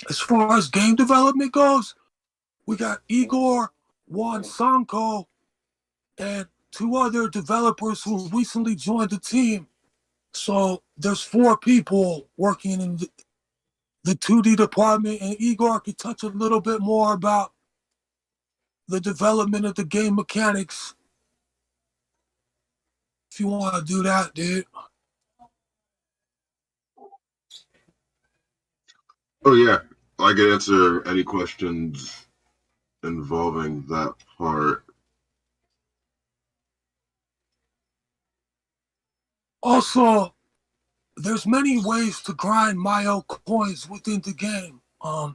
As far as game development goes, we got Igor, Juan Sanko, and two other developers who recently joined the team. So there's four people working in the 2D department, and Igor could touch a little bit more about the development of the game mechanics if you want to do that, dude. Oh yeah, I can answer any questions involving that part. Also, there's many ways to grind Myo coins within the game. A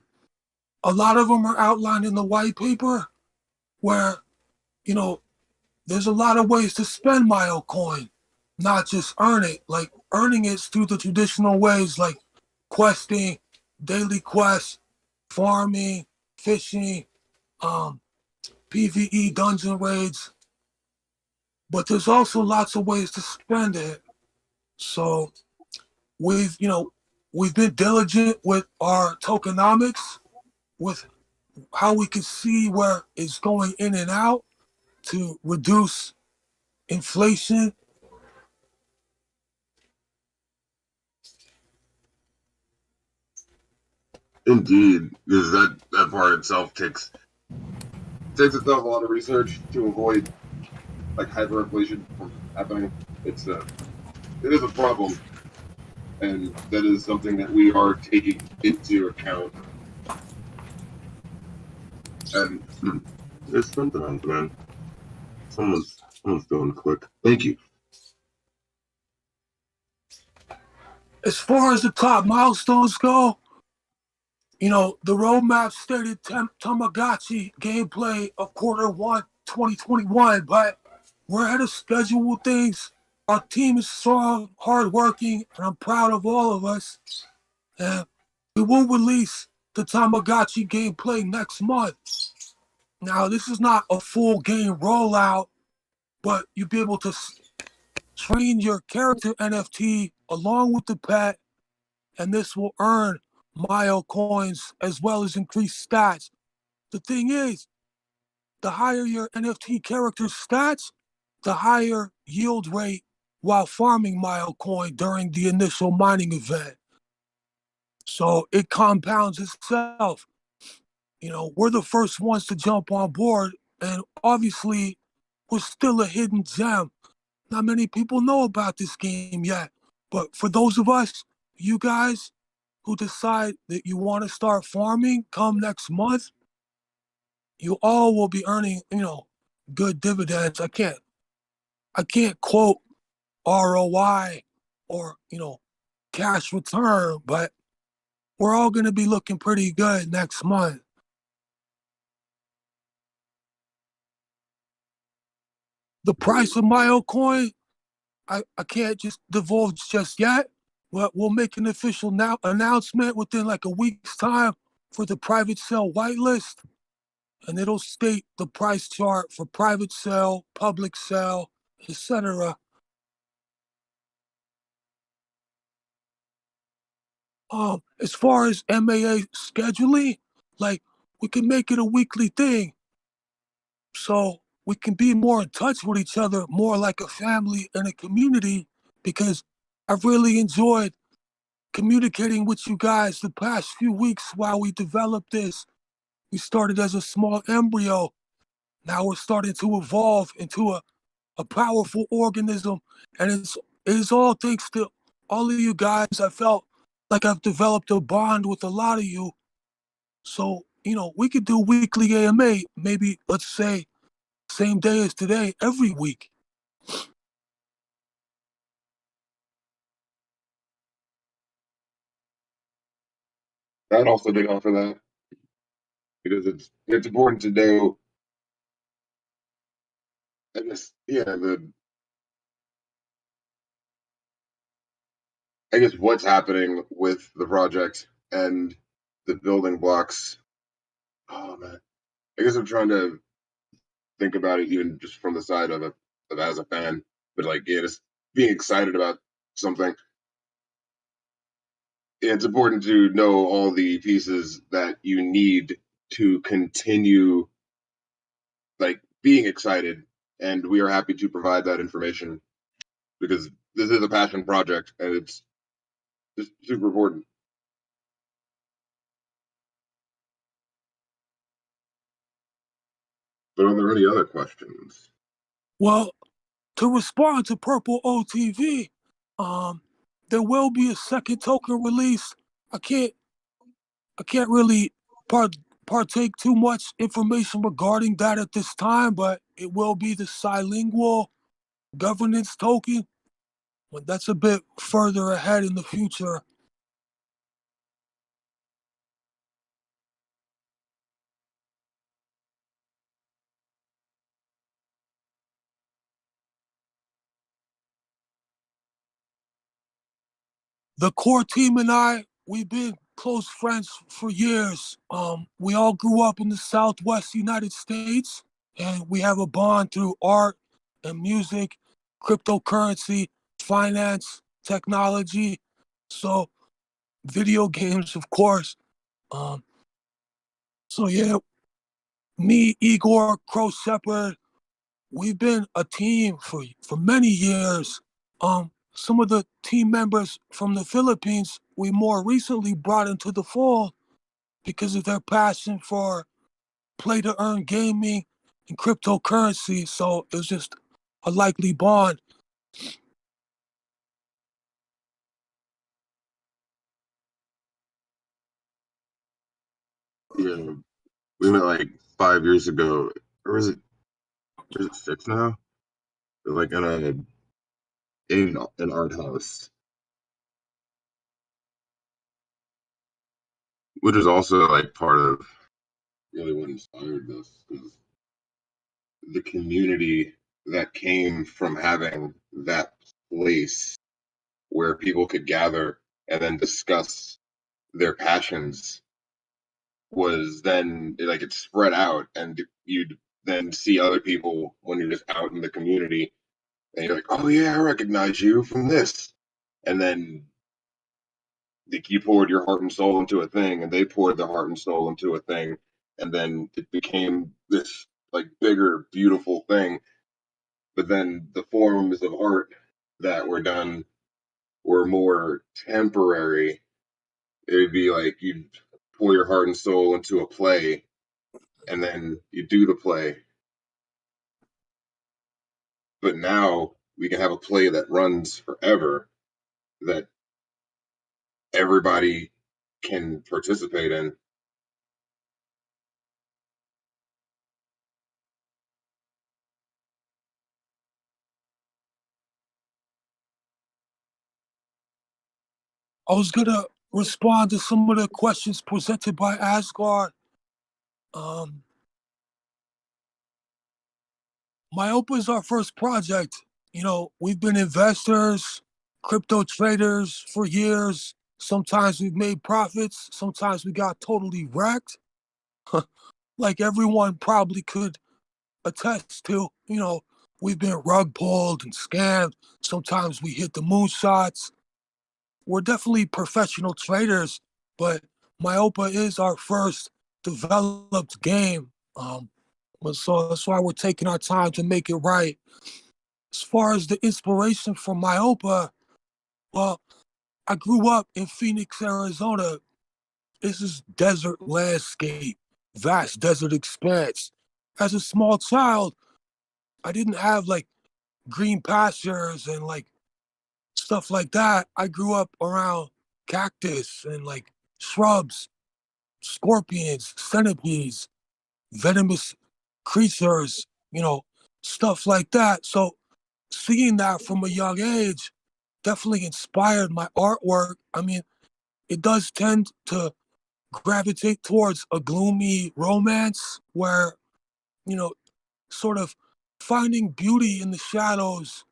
lot of them are outlined in the white paper, where you know there's a lot of ways to spend Myo coin, not just earn it. Like earning it through the traditional ways, like questing, daily quests, farming, fishing, um, PVE dungeon raids. But there's also lots of ways to spend it. So we've been diligent with our tokenomics, with how we can see where it's going in and out to reduce inflation. Indeed, because that part itself takes itself a lot of research to avoid like hyperinflation from happening. It is a problem, and that is something that we are taking into account. And there's something else, man. Someone's doing quick. Thank you. As far as the top milestones go, the roadmap stated Tamagotchi gameplay of Q1 2021, but we're ahead of schedule with things. Our team is strong, hardworking, and I'm proud of all of us. And we will release the Tamagotchi gameplay next month. Now, this is not a full game rollout, but you'll be able to train your character NFT along with the pet, and this will earn Myo coins as well as increase stats. The thing is, the higher your NFT character's stats, the higher yield rate while farming Myo coin during the initial mining event. So it compounds itself. We're the first ones to jump on board, and obviously, we're still a hidden gem. Not many people know about this game yet. But for those of us, you guys who decide that you want to start farming come next month, you all will be earning, good dividends. I can't quote ROI or, cash return, but we're all going to be looking pretty good next month. The price of my coin, I can't just divulge just yet, but we'll make an official announcement within like a week's time for the private sale whitelist, and it'll state the price chart for private sale, public sale, etc. As far as MAA scheduling, like we can make it a weekly thing, so we can be more in touch with each other, more like a family and a community. Because I've really enjoyed communicating with you guys the past few weeks while we developed this. We started as a small embryo. Now we're starting to evolve into a powerful organism. And it is all thanks to all of you guys. I felt like I've developed a bond with a lot of you. So, we could do weekly AMA, maybe let's say same day as today, every week. I'd also dig on for that because it's important to know. I guess yeah, I guess what's happening with the project and the building blocks. Oh man, I guess I'm trying to think about it even just from the side of as a fan, but like yeah, just being excited about something. it's important to know all the pieces that you need to continue like being excited, and we are happy to provide that information because this is a passion project and it's just super important. But are there any other questions? Well, to respond to Purple OTV, there will be a second token release. I can't I can't really part, partake too much information regarding that at this time, but it will be the bilingual governance token. But that's a bit further ahead in the future. The core team and I, we've been close friends for years. We all grew up in the Southwest United States, and we have a bond through art and music, cryptocurrency, finance, technology. So, video games, of course. Um, so yeah, me, Igor, Crow Shepherd, we've been a team for many years. Some of the team members from the Philippines we more recently brought into the fold because of their passion for play to earn gaming and cryptocurrency. So it was just a likely bond. Yeah, we met like 5 years ago, or is it 6 now? Like in an art house, which is also like part of really what inspired us because the community that came from having that place where people could gather and then discuss their passions was then like it spread out and you'd then see other people when you're just out in the community and you're like, oh yeah, I recognize you from this. And then like, you poured your heart and soul into a thing and they poured their heart and soul into a thing. And then it became this like bigger, beautiful thing. But then the forms of art that were done were more temporary. It would be like you'd pour your heart and soul into a play and then you do the play. But now we can have a play that runs forever that everybody can participate in. I was gonna respond to some of the questions presented by Asgard. Um, MYOPA is our first project. You know, we've been investors, crypto traders for years. Sometimes we've made profits. Sometimes we got totally wrecked. Like everyone probably could attest to. You know, we've been rug pulled and scammed. Sometimes we hit the moonshots. We're definitely professional traders, but MYOPA is our first developed game. So that's why we're taking our time to make it right. As far as the inspiration for MYOPA, well, I grew up in Phoenix, Arizona. This is desert landscape, vast desert expanse. As a small child, I didn't have like green pastures and like stuff like that. I grew up around cactus and like shrubs, scorpions, centipedes, venomous creatures, you know, stuff like that. So seeing that from a young age definitely inspired my artwork. I mean, it does tend to gravitate towards a gloomy romance where, you know, sort of finding beauty in the shadows,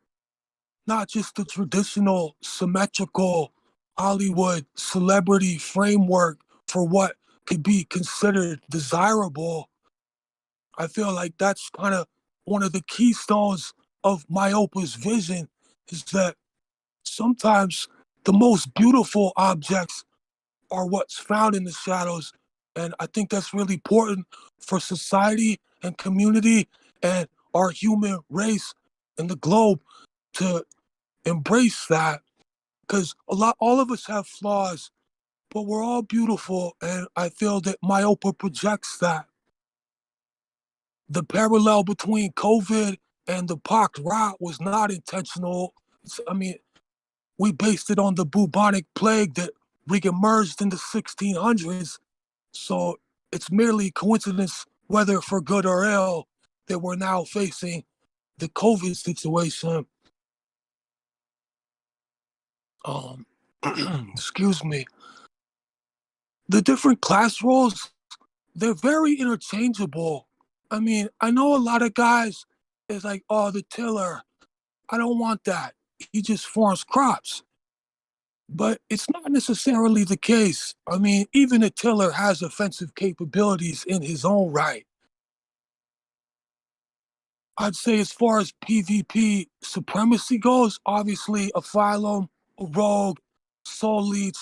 not just the traditional symmetrical Hollywood celebrity framework for what could be considered desirable. I feel like that's kind of one of the keystones of MYOPA's vision is that sometimes the most beautiful objects are what's found in the shadows. And I think that's really important for society and community and our human race and the globe to embrace that. Because all of us have flaws, but we're all beautiful. And I feel that MYOPA projects that. The parallel between COVID and the pox rot was not intentional. I mean, we based it on the bubonic plague that re-emerged in the 1600s. So it's merely coincidence, whether for good or ill, that we're now facing the COVID situation. Um, excuse me. The different class roles, they're very interchangeable. I mean, I know a lot of guys is like, oh, the tiller. I don't want that. He just farms crops. But it's not necessarily the case. I mean, even a tiller has offensive capabilities in his own right. I'd say as far as PvP supremacy goes, obviously a Phylum, a Rogue, Soul Leech,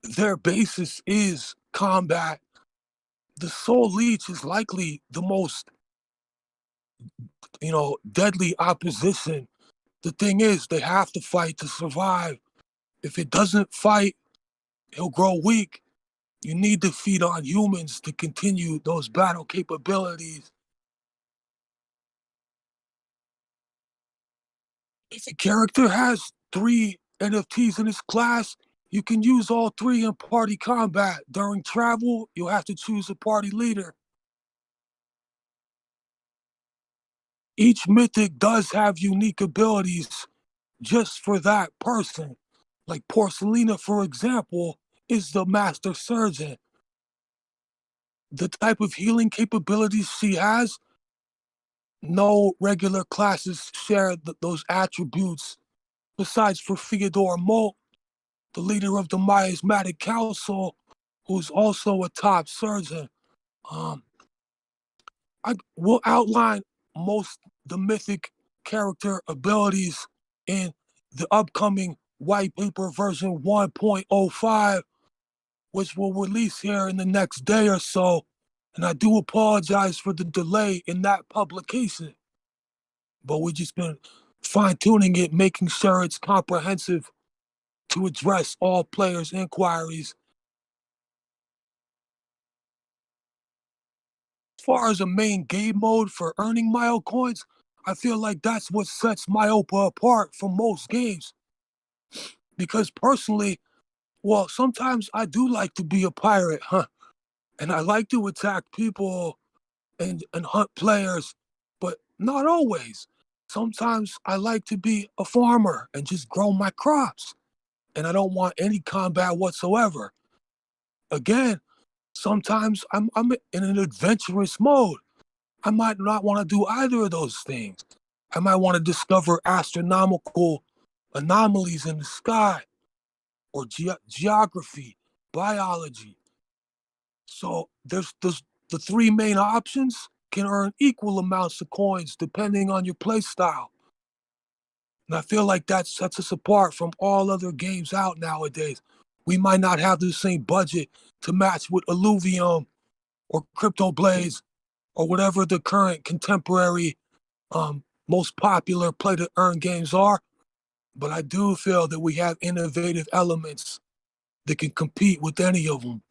their basis is combat. The Soul Leech is likely the most, deadly opposition. The thing is, they have to fight to survive. If it doesn't fight, he'll grow weak. You need to feed on humans to continue those battle capabilities. If a character has 3 NFTs in his class, you can use all 3 in party combat. During travel, you'll have to choose a party leader. Each mythic does have unique abilities just for that person. Like Porcelina, for example, is the master surgeon. The type of healing capabilities she has, no regular classes share those attributes. Besides for Fyodor Molt, the leader of the Miasmatic Council, who's also a top surgeon. Um, I will outline most the mythic character abilities in the upcoming white paper version 1.05, which will release here in the next day or so. And I do apologize for the delay in that publication, but we've just been fine tuning it, making sure it's comprehensive to address all players' inquiries. As far as a main game mode for earning Myo coins, I feel like that's what sets MYOPA apart from most games. Because personally, well, sometimes I do like to be a pirate, huh? And I like to attack people and hunt players, but not always. Sometimes I like to be a farmer and just grow my crops. And I don't want any combat whatsoever. Again, sometimes I'm in an adventurous mode. I might not want to do either of those things. I might want to discover astronomical anomalies in the sky or geography, biology. So there's the 3 main options can earn equal amounts of coins depending on your play style. And I feel like that sets us apart from all other games out nowadays. We might not have the same budget to match with Illuvium or Crypto Blaze or whatever the current contemporary most popular play to earn games are, but I do feel that we have innovative elements that can compete with any of them.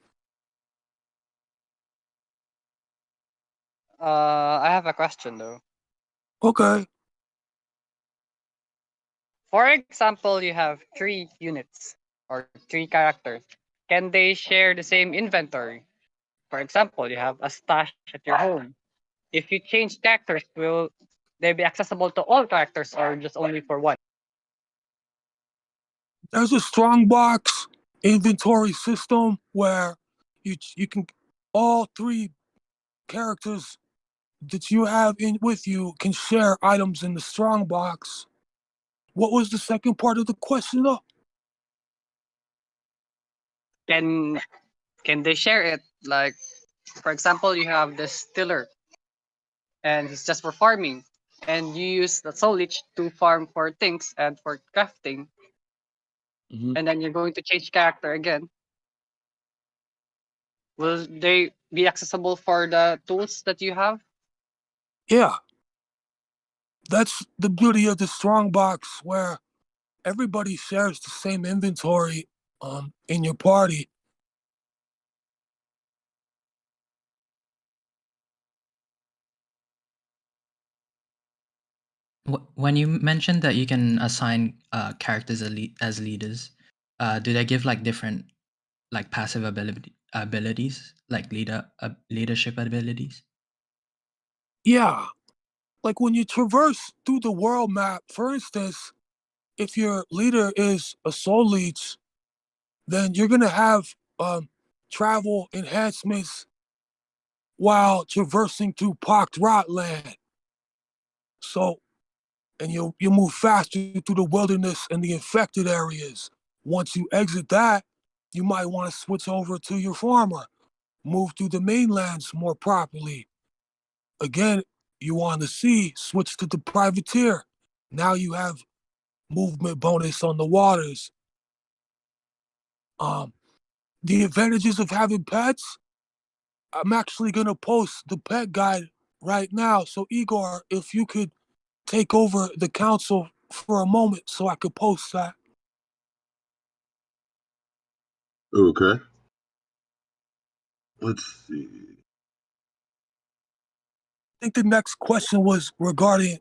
I have a question though. Okay. For example, you have 3 units or 3 characters. Can they share the same inventory? For example, you have a stash at your home. If you change characters, will they be accessible to all characters or just only for one? There's a strong box inventory system where you can all 3 characters that you have in with you can share items in the strong box. What was the second part of the question though? Can can they share it? Like, for example, you have this stiller and it's just for farming, and you use the soul leech to farm for things and for crafting. and then you're going to change character again, will they be accessible for the tools that you have? Yeah, that's the beauty of the Strongbox, where everybody shares the same inventory in your party. When you mentioned that you can assign characters as leaders, do they give like different like passive abilities, like leadership abilities? Yeah, like when you traverse through the world map, for instance, if your leader is a soul leech, then you're gonna have travel enhancements while traversing through parked rot land. So, and you move faster through the wilderness and the infected areas. Once you exit that, you might want to switch over to your farmer, move through the mainlands more properly. Again, you want the sea, switch to the privateer. Now you have movement bonus on the waters. Um, the advantages of having pets. I'm actually gonna post the pet guide right now. So Igor, if you could take over the council for a moment, so I could post that. Okay. Let's see. I think the next question was regarding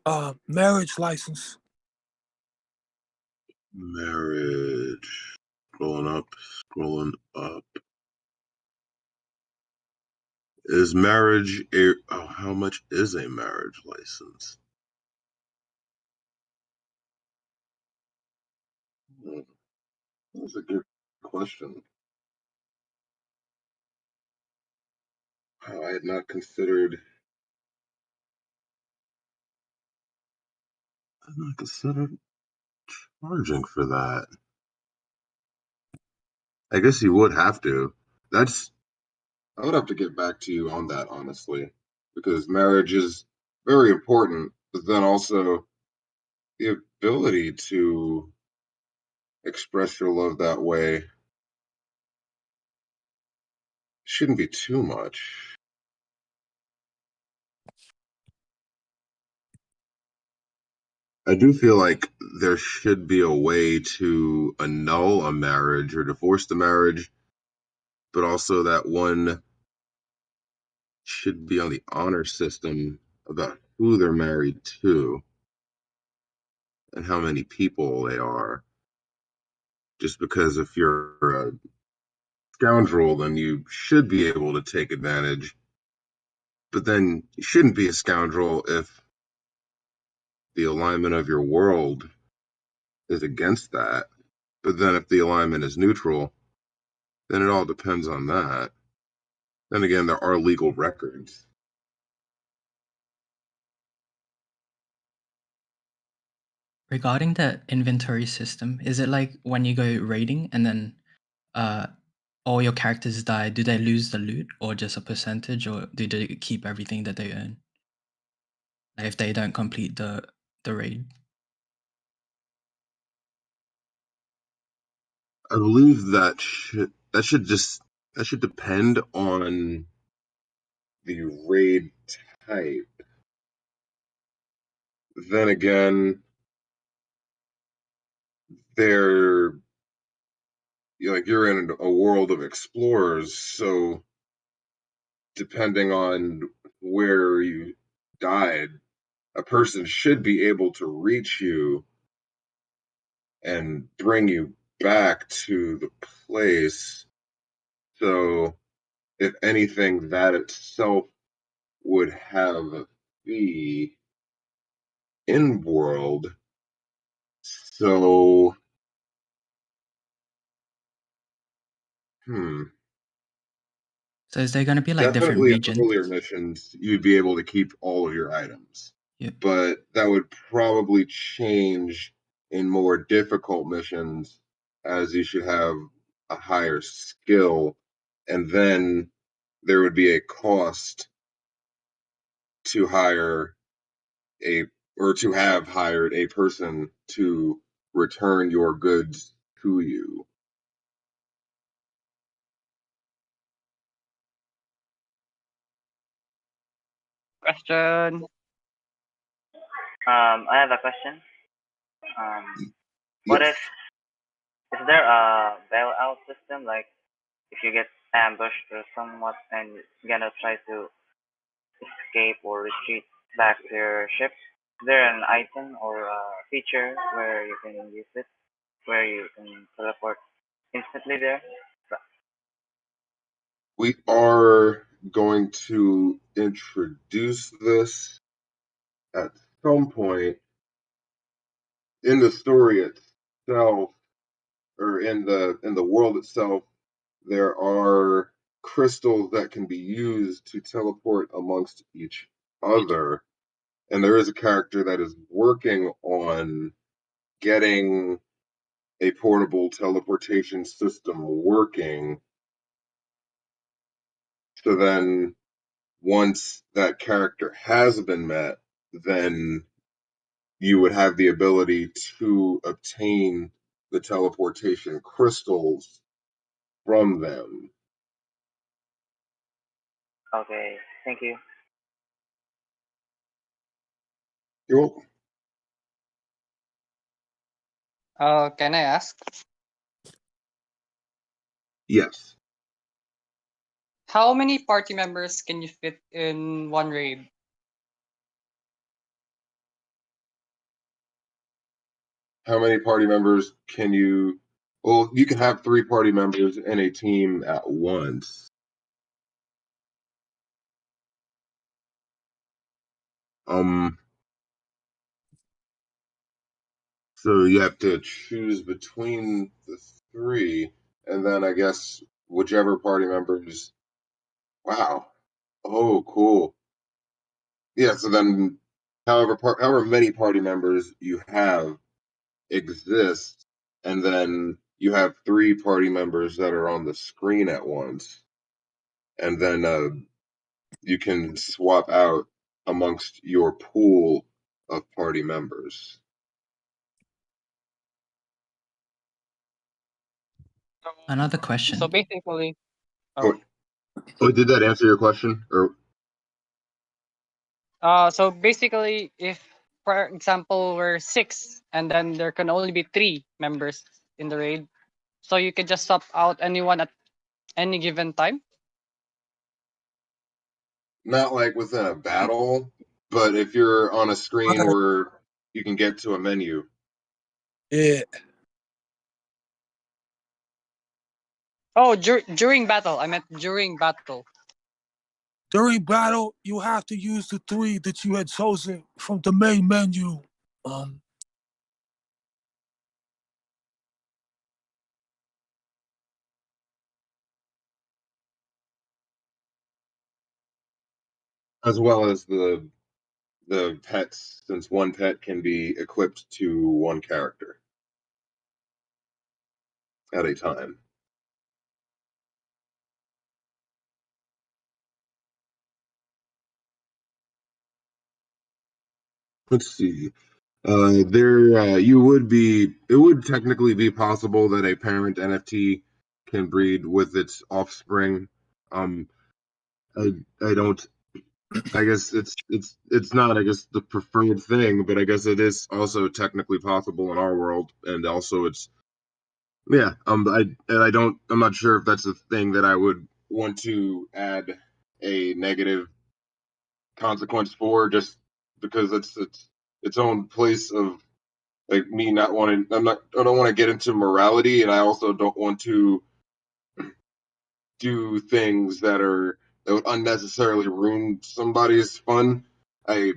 marriage license. Marriage. Scrolling up, scrolling up. Is marriage a? Oh, how much is a marriage license? Hmm, that's a good question. I had not considered. I had not considered charging for that. I guess you would have to. That's. I would have to get back to you on that, honestly, because marriage is very important, but then also the ability to express your love that way shouldn't be too much. I do feel like there should be a way to annul a marriage or divorce the marriage, but also that one should be on the honor system about who they're married to and how many people they are. Just because if you're a scoundrel, then you should be able to take advantage. But then you shouldn't be a scoundrel if the alignment of your world is against that. But then if the alignment is neutral, then it all depends on that. Then again, there are legal records. Regarding the inventory system, is it like when you go raiding and then uh, all your characters die, do they lose the loot or just a percentage, or do they keep everything that they earn? Like if they don't complete the raid? I believe that should depend on the raid type. Then again, they're you're in a world of explorers, so depending on where you died, a person should be able to reach you and bring you back to the place. So, if anything, that itself would have a fee in world. So, hmm. So is there going to be like different Definitely in regions? earlier missions, you'd be able to keep all of your items. Yep. But that would probably change in more difficult missions as you should have a higher skill. And then there would be a cost to hire a or to have hired a person to return your goods to you. Question. I have a question. What Yes. if is there a bailout system, like if you get ambushed or somewhat and you're gonna try to escape or retreat back to your ship? Is there an item or a feature where you can use it, where you can teleport instantly there? We are going to introduce this at some point in the story itself, or in the world itself. There are crystals that can be used to teleport amongst each other, and there is a character that is working on getting a portable teleportation system working. So then once that character has been met, then you would have the ability to obtain the teleportation crystals from them. Okay, thank you. You're welcome. Can I ask? Yes. How many party members can you fit in one raid? How many party members can you? Well, you can have 3 party members in a team at once. So you have to choose between the 3, and then I guess whichever party members. Wow. Oh, cool. Yeah. So then, however many party members you have exist, and then you have 3 party members that are on the screen at once, and then you can swap out amongst your pool of party members. Another So question. basically, Oh, did that answer your question? Or so basically, if for example we're 6 and then there can only be 3 members in the raid, so you can just swap out anyone at any given time. not like within a battle, but if you're on a screen where you can get to a menu. Yeah. Oh, during battle. I meant during battle. During battle, you have to use the 3 that you had chosen from the main menu. As well as the pets, since one pet can be equipped to one character at a time. Let's see. It would technically be possible that a parent NFT can breed with its offspring. I don't. I guess it's not. I guess the preferred thing, but I guess it is also technically possible in our world, and also it's yeah. I don't. I'm not sure if that's a thing that I would want to add a negative consequence for, just because it's its own place of like me not wanting. I don't want to get into morality, and I also don't want to do things that would unnecessarily ruin somebody's fun. I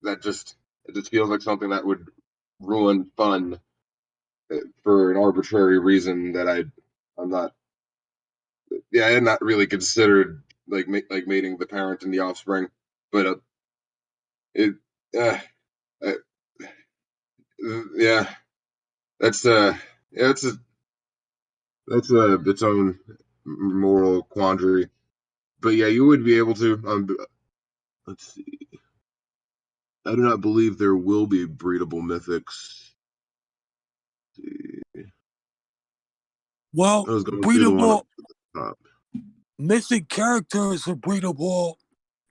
that just It just feels like something that would ruin fun for an arbitrary reason that I'm not. Yeah, I had not really considered like mating the parent and the offspring, but it uh, uh, yeah, that's yeah, that's its own moral quandary. But yeah, you would be able to. Let's see. I do not believe there will be breedable mythics. I Well, was going through the one up breedable at the top. mythic characters are breedable.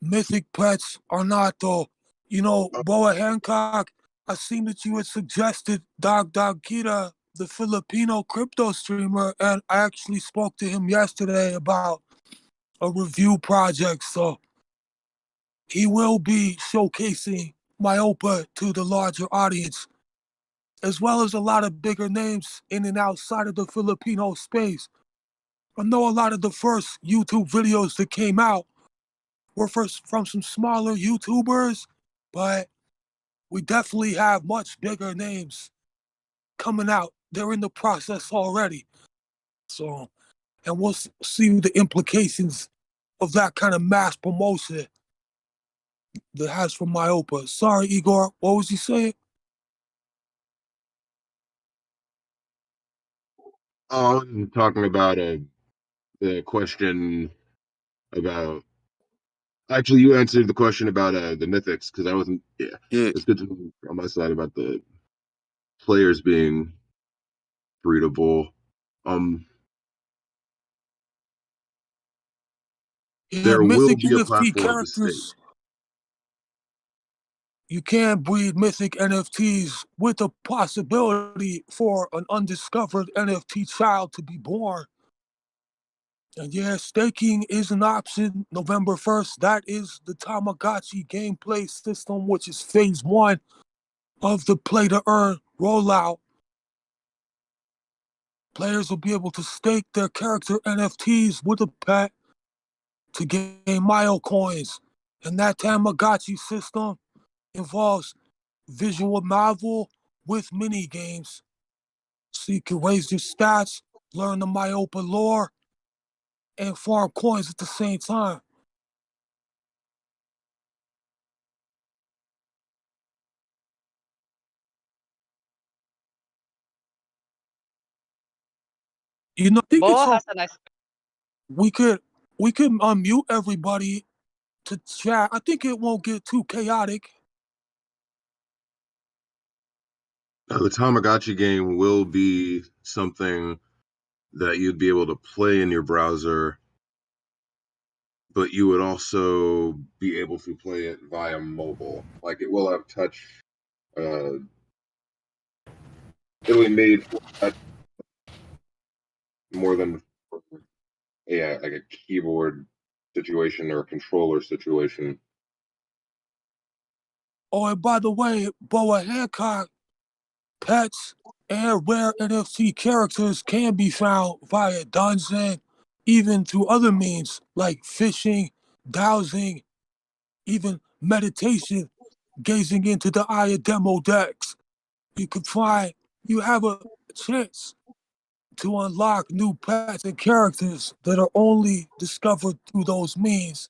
Mythic pets are not, though. You know, Oh, Boa Hancock, I seen that you had suggested Dog Kita, the Filipino crypto streamer, and I actually spoke to him yesterday about a review project. So he will be showcasing MYOPA to the larger audience, as well as a lot of bigger names in and outside of the Filipino space. I know a lot of the first YouTube videos that came out were first from some smaller YouTubers, but we definitely have much bigger names coming out. They're in the process already. So, and we'll see the implications of that kind of mass promotion that has for MYOPA. Sorry, Igor, what was he saying? I was talking about the question about. Actually, you answered the question about the mythics because I wasn't. Yeah, Yeah. it's good to know on my side about the players being breedable. Um, Yeah, there will mythic be a NFT platform at the state. characters. You can breed mythic NFTs with a possibility for an undiscovered NFT child to be born. And yeah, staking is an option. November 1st, that is the Tamagotchi gameplay system, which is phase one of the play to earn rollout. Players will be able to stake their character NFTs with a pet to gain Myo coins. And that Tamagotchi system involves visual novel with mini games. So you can raise your stats, learn the MYOPA lore, and farm coins at the same time. You know, I think it's Boa a, has a nice. we could we could unmute everybody to chat. I think it won't get too chaotic. The Tamagotchi game will be something that you'd be able to play in your browser, but you would also be able to play it via mobile. Like it will have touch. Uh, it'll be made for touch more than for like a keyboard situation or a controller situation. Oh, and by the way, Boa Hancock pets and rare NFT characters can be found via dungeon, even through other means like fishing, dowsing, even meditation, gazing into the eye of demo decks. You can find you have a chance to unlock new pets and characters that are only discovered through those means.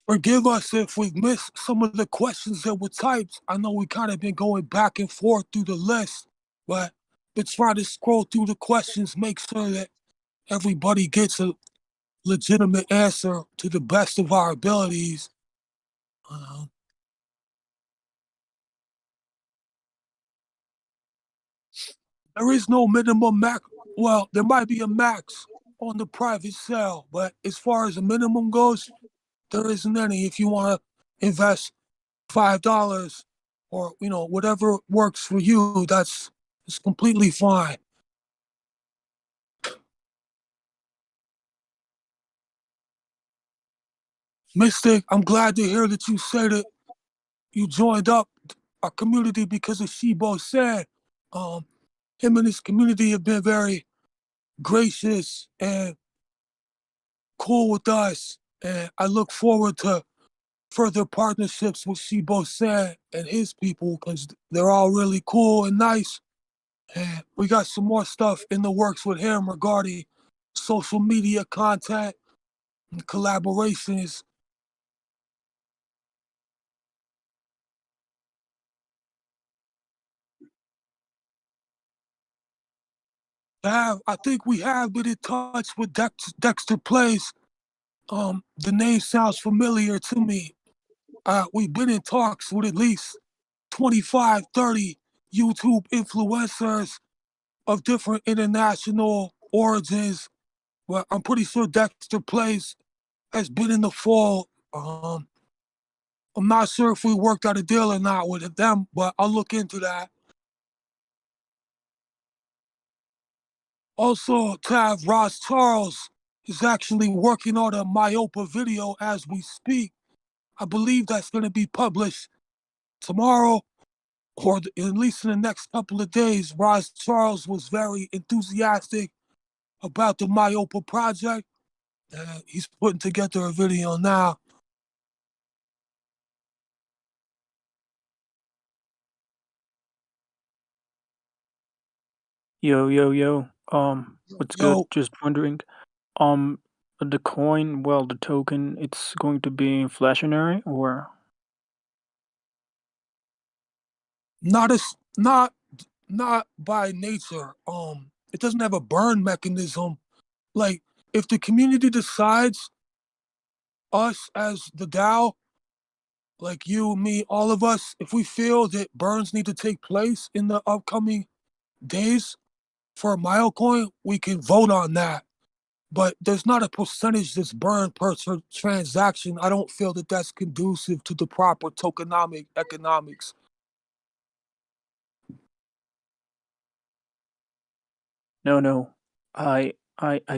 Forgive us if we missed some of the questions that were typed. I know we kind of been going back and forth through the list, but let's try to scroll through the questions, make sure that everybody gets a legitimate answer to the best of our abilities. Uh, there is no minimum max. Well, there might be a max on the private sale, but as far as the minimum goes, there isn't any. If you want to invest $5 or whatever works for you, that's it's completely fine. Mystic, I'm glad to hear that you said that you joined up our community because of Shibo said. Um, him and his community have been very gracious and cool with us, and I look forward to further partnerships with Shibo San and his people because they're all really cool and nice. And we got some more stuff in the works with him regarding social media content and collaborations. I think we have been in touch with Dexter Plays. The name sounds familiar to me. We've been in talks with at least 25, 30 YouTube influencers of different international origins. Well, I'm pretty sure Dexter Plays has been in the fall. I'm not sure if we worked out a deal or not with them, but I'll look into that. Also, Tav Ross Charles is actually working on a MYOPA video as we speak. I believe that's going to be published tomorrow or at least in the next couple of days. Ross Charles was very enthusiastic about the MYOPA project. He's putting together a video now. Yo, yo, yo. What's good? Yo, Just wondering. Um, the coin, well, the token, it's going to be inflationary or? not by nature. It doesn't have a burn mechanism. Like if the community decides, us as the DAO, like you, me, all of us, if we feel that burns need to take place in the upcoming days for a Milecoin, we can vote on that. But there's not a percentage that's burned per transaction. I don't feel that that's conducive to the proper tokenomic economics. No, no. I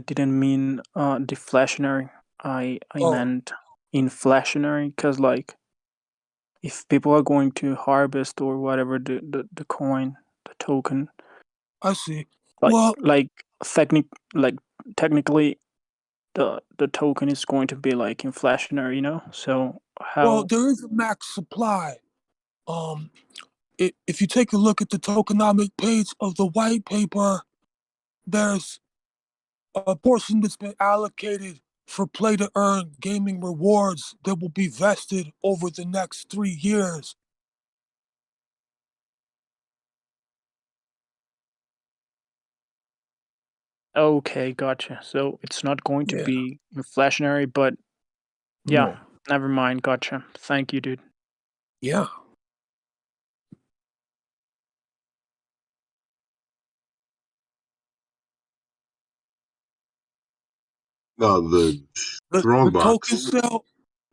didn't mean deflationary. I Oh, meant inflationary, because like if people are going to harvest or whatever the coin, the token, I see. like Well, like technic like technically the token is going to be like inflationary, you know? So well, how? there is a max supply. Um, if you take a look at the tokenomic page of the white paper, there's a portion that's been allocated for play to earn gaming rewards that will be vested over the next 3 years. Okay, gotcha. So it's not going to Yeah. be inflationary, but yeah, No. never mind. Gotcha. Thank you, dude. Yeah. No, the The strong token box. sale,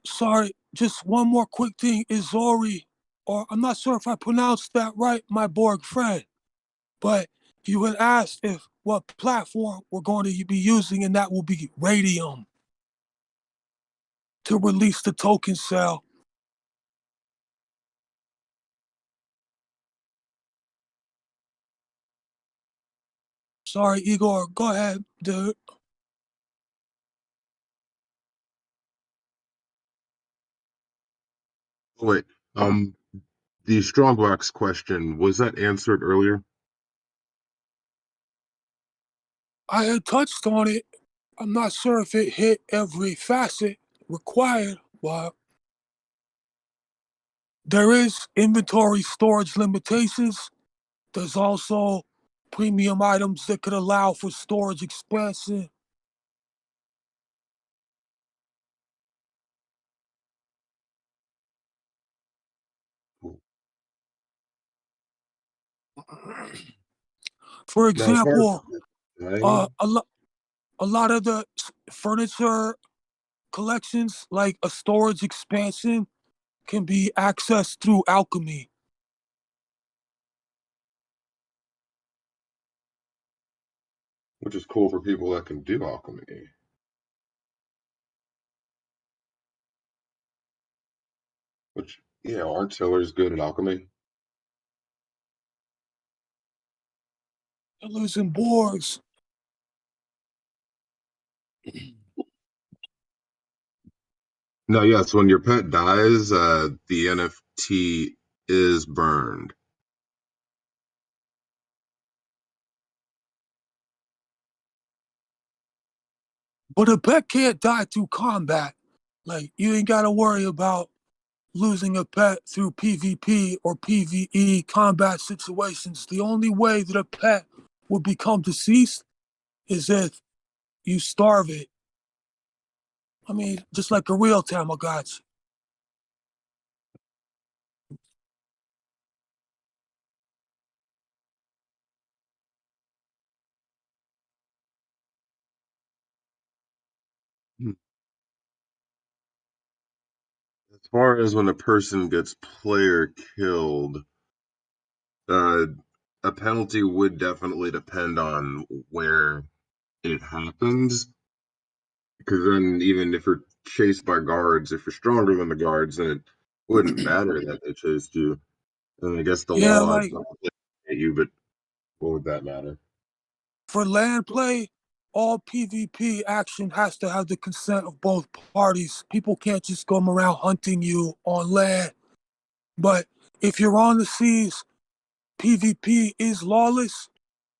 sorry, just one more quick thing. Izori, or I'm not sure if I pronounced that right, my Borg friend, but you had asked if what platform we're going to be using, and that will be Radium to release the token sale. Sorry, Igor, go ahead, dude. Oh, wait, the strong box question, was that answered earlier? I had touched on it. I'm not sure if it hit every facet required, but there is inventory storage limitations. There's also premium items that could allow for storage expansion. For Now, as far as example, I, a lot of the furniture collections, like a storage expansion, can be accessed through alchemy. which is cool for people that can do alchemy. Which, yeah, aren't tillers good at alchemy? Pillars and boards. No, yes, when your pet dies, the NFT is burned. But a pet can't die through combat. Like, you ain't got to worry about losing a pet through PvP or PvE combat situations. The only way that a pet would become deceased is if you starve it. I mean, just like a real Tamagotchi. As far as when a person gets player killed, uh, a penalty would definitely depend on where it happens. Because then, even if you're chased by guards, if you're stronger than the guards, then it wouldn't matter that they chased you. And I guess the Yeah, law like doesn't hit you, but what would that matter? for land play, all PvP action has to have the consent of both parties. People can't just come around hunting you on land. But if you're on the seas, PvP is lawless.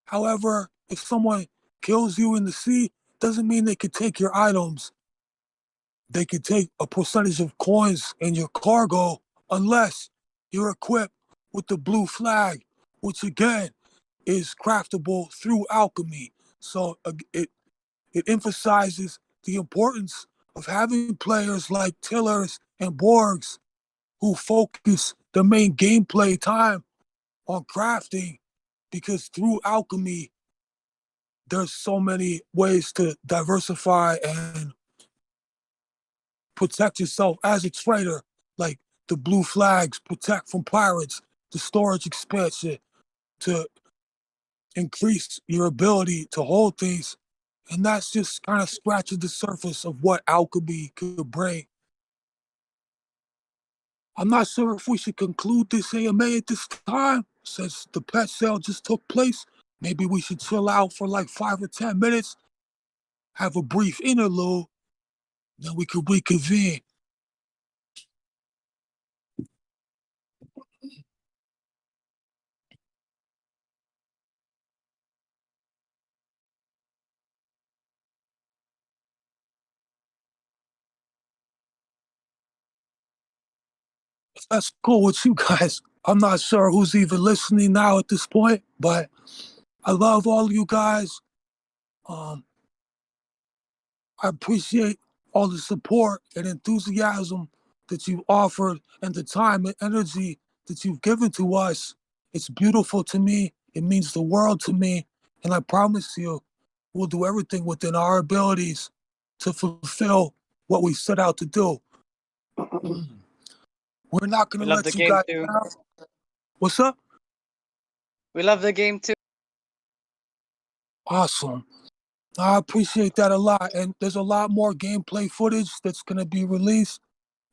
However, if someone kills you in the sea, doesn't mean they could take your items. They could take a percentage of coins in your cargo unless you're equipped with the blue flag, which again is craftable through alchemy. So it emphasizes the importance of having players like Tillers and Borgs who focus their main gameplay time on crafting, because through alchemy there's so many ways to diversify and protect yourself as a trader, like the blue flags protect from pirates, the storage expansion to increase your ability to hold things. And that's just kind of scratching the surface of what alchemy could bring. I'm not sure if we should conclude this AMA at this time, since the pet sale just took place. Maybe we should chill out for like 5 or 10 minutes, have a brief interlude, then we could reconvene. If that's cool with you guys. I'm not sure who's even listening now at this point, but I love all of you guys. Um, I appreciate all the support and enthusiasm that you've offered and the time and energy that you've given to us. It's beautiful to me. It means the world to me. And I promise you, we'll do everything within our abilities to fulfill what we set out to do. We're not going We to love the let you game guys too. down. What's up? We love the game too. Awesome. I appreciate that a lot. And there's a lot more gameplay footage that's going to be released.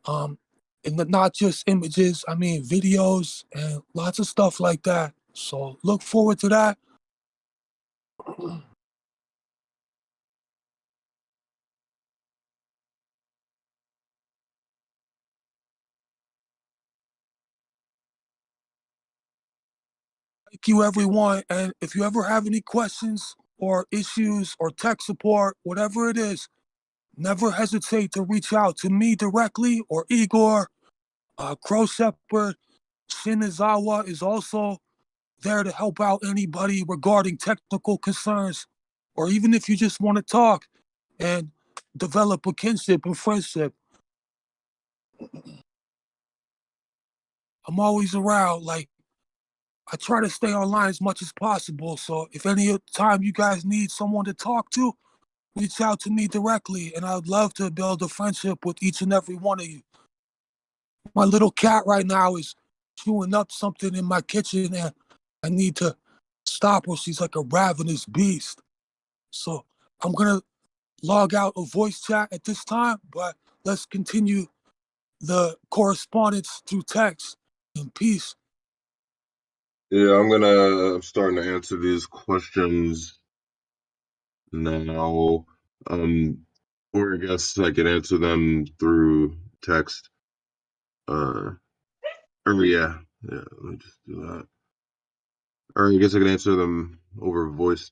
Um, and not just images, I mean videos and lots of stuff like that. So look forward to that. Thank you, everyone. And if you ever have any questions or issues or tech support, whatever it is, never hesitate to reach out to me directly or Igor. Crow Shepherd Shinizawa is also there to help out anybody regarding technical concerns, or even if you just want to talk and develop a kinship and friendship. I'm always around. Like, I try to stay online as much as possible. So if any time you guys need someone to talk to, reach out to me directly, and I'd love to build a friendship with each and every one of you. My little cat right now is chewing up something in my kitchen, and I need to stop her. She's like a ravenous beast. So I'm gonna log out a voice chat at this time, but let's continue the correspondence through text. In peace. Yeah, I'm starting to answer these questions now. Or I guess I could answer them through text. Or yeah, let me just do that. Or I guess I can answer them over voice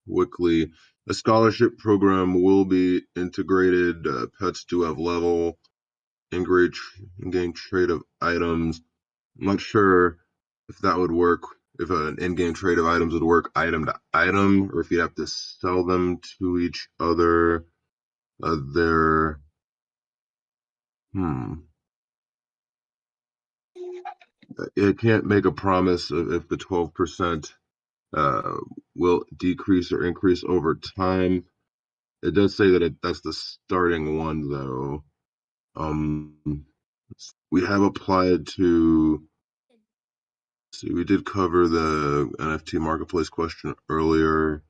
quickly. A scholarship program will be integrated. Pets do have level, in-game trade of items. I'm not sure if that would work, if an in-game trade of items would work item to item, or if you'd have to sell them to each other. There It can't make a promise of if the 12% will decrease or increase over time. It does say that that's the starting one, though. We have applied to. See, we did cover the NFT marketplace question earlier.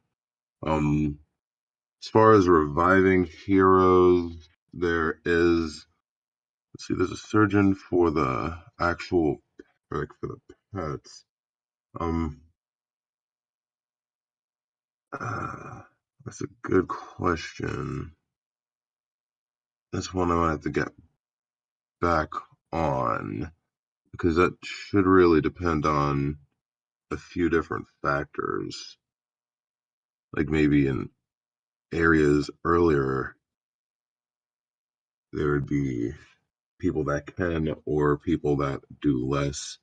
As far as reviving heroes, there is. Let's see, there's a surgeon for the actual, like for the pets. That's a good question. That's one I might have to get back on because that should really depend on a few different factors. Like maybe in areas earlier, there would be people that can or people that do less.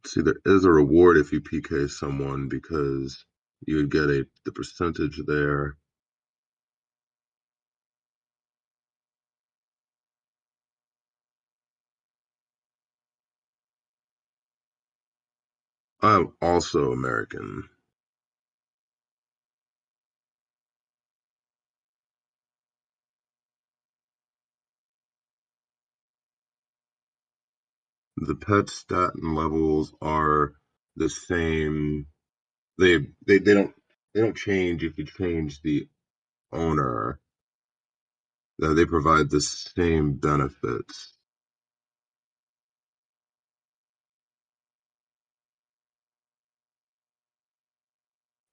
See, there is a reward if you PK someone because you would get the percentage there. I'm also American. The pet statin levels are the same. They don't change if you change the owner. They provide the same benefits.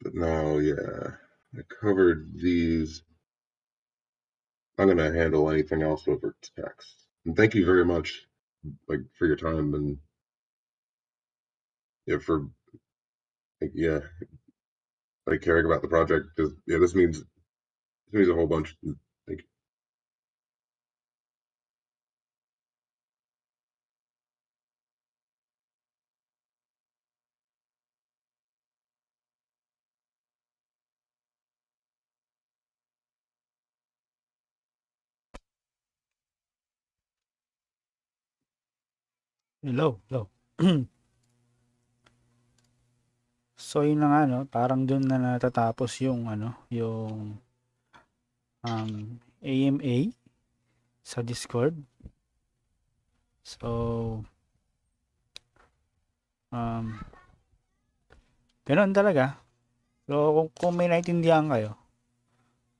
But no, yeah, I covered these. I'm gonna handle anything else over text. And thank you very much, like for your time and for yeah, like caring about the project because this means a whole bunch. Thank you. Hello. So yun na nga, no? Parang dun na natatapos yung yung AMA sa Discord. So ganoon talaga. So kung may naintindihan kayo,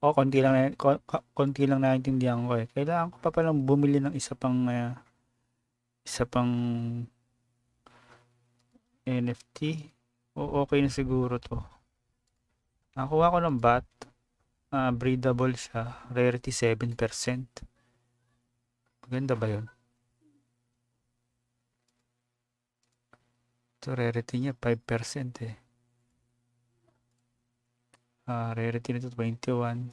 konti lang naintindihan ko eh. Kailangan ko pa palang bumili ng isa pang NFT. O okay na siguro to. Nakuha ko ng bat. Breedable siya. Rarity 7%. Maganda ba yun? Ito rarity niya 5% eh. Rarity nito 21.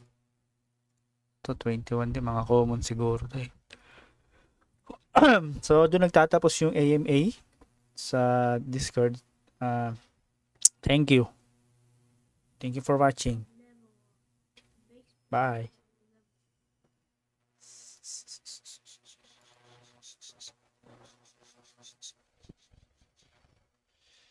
Ito 21 din. Mga common siguro to eh. So doon nagtatapos yung AMA sa Discord. Thank you for watching. Bye.